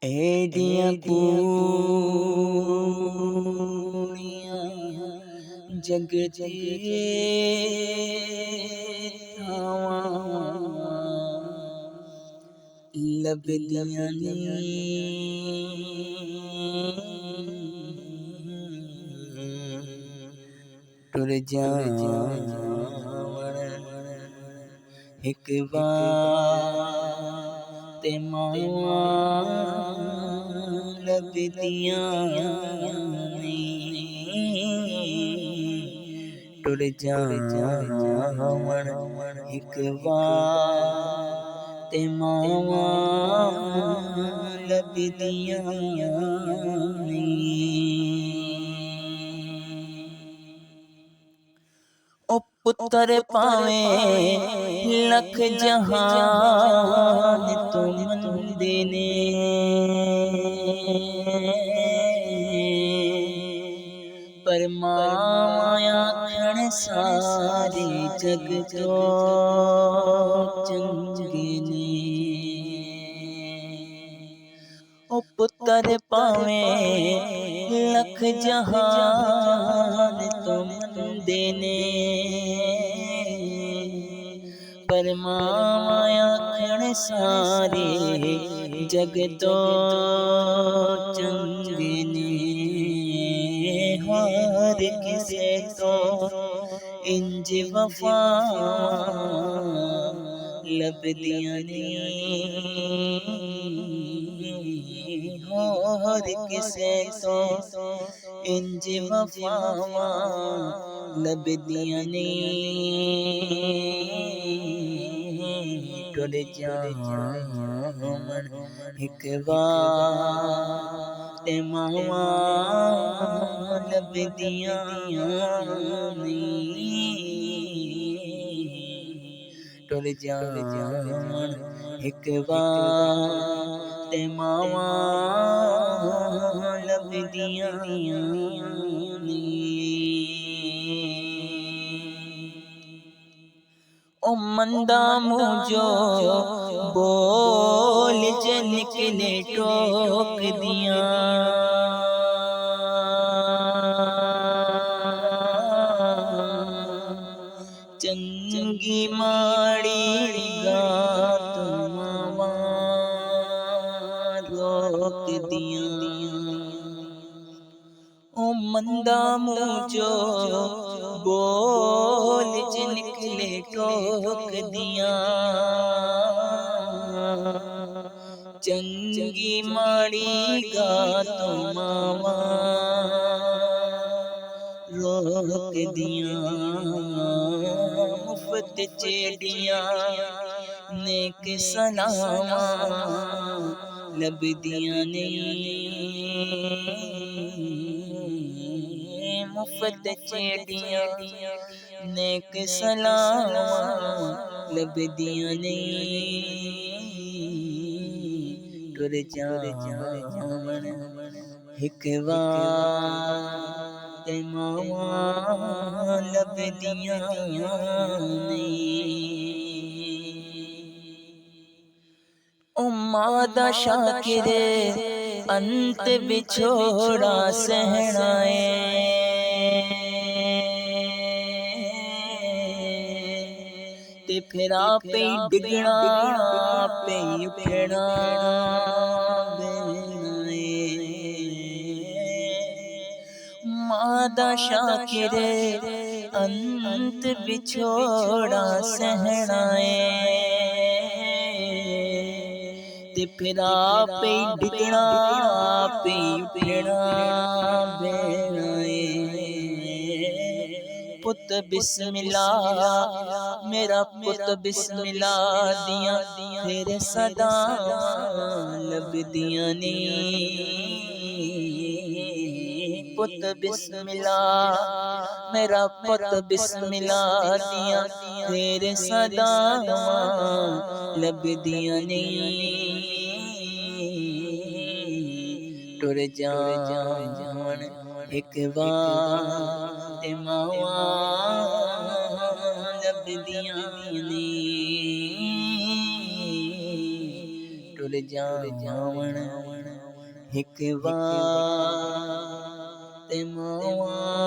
एडियां कूड़ियां जग दे लभदियां नी टुर जावण एक बार ते मावा लभदियां नी टुर जावण एक बार ते मावा लभदियां नी। ओ पुत्र पावे लख जहान तो मंदे ने पर माया खण सारे जग तो चंगे ने। ओ पुत्र पावे लख जहान तो मंदे ने पर माया खण सारे जग तो चंगे ने। हर किसे तो इंज वफा लभदियां नी हर किसे तो इंज वफावा लभदियां नी टुर जावण एक बार ते मावा लभदियां नी टुर जावण एक बार ते मावा लभदियां नी। ओ मंदा मुझो बोल जे निकले टोक दिया चंगी माड़ी गात मावा रोक दिया। ओ मंदा मुझो बोल जे निकले टोक दिया चंगी माड़ी गातो मावा रोक दिया। मुफ्त चेड़िया नेक सलामा लभदियां नी मुफ्त चेड़िया नेक सलामा लभदियां नी टुर जावण एक बार ते मावा लभदियां नी। ओ मादा शाकिर अंत बिछोड़ा सहनाए ते फिर आपे डिगना आपे उठना मादा शाकिर अंत बिछोड़ा सहनाए ते फिर आपे डिगना आपे उठना बेनाए। पुत बिस्मिल्लाह मेरा पुत बिस्मिल्लाह दिया फिर सदा लभदियां नी पुत बिस्मिल्लाह मेरा पुत बिस्मिल्लाह दिया फिर सदा लभदियां नी टुर जावण एक बार ते मावा लभदियां नी टुर तुल जावण हिक बात मावा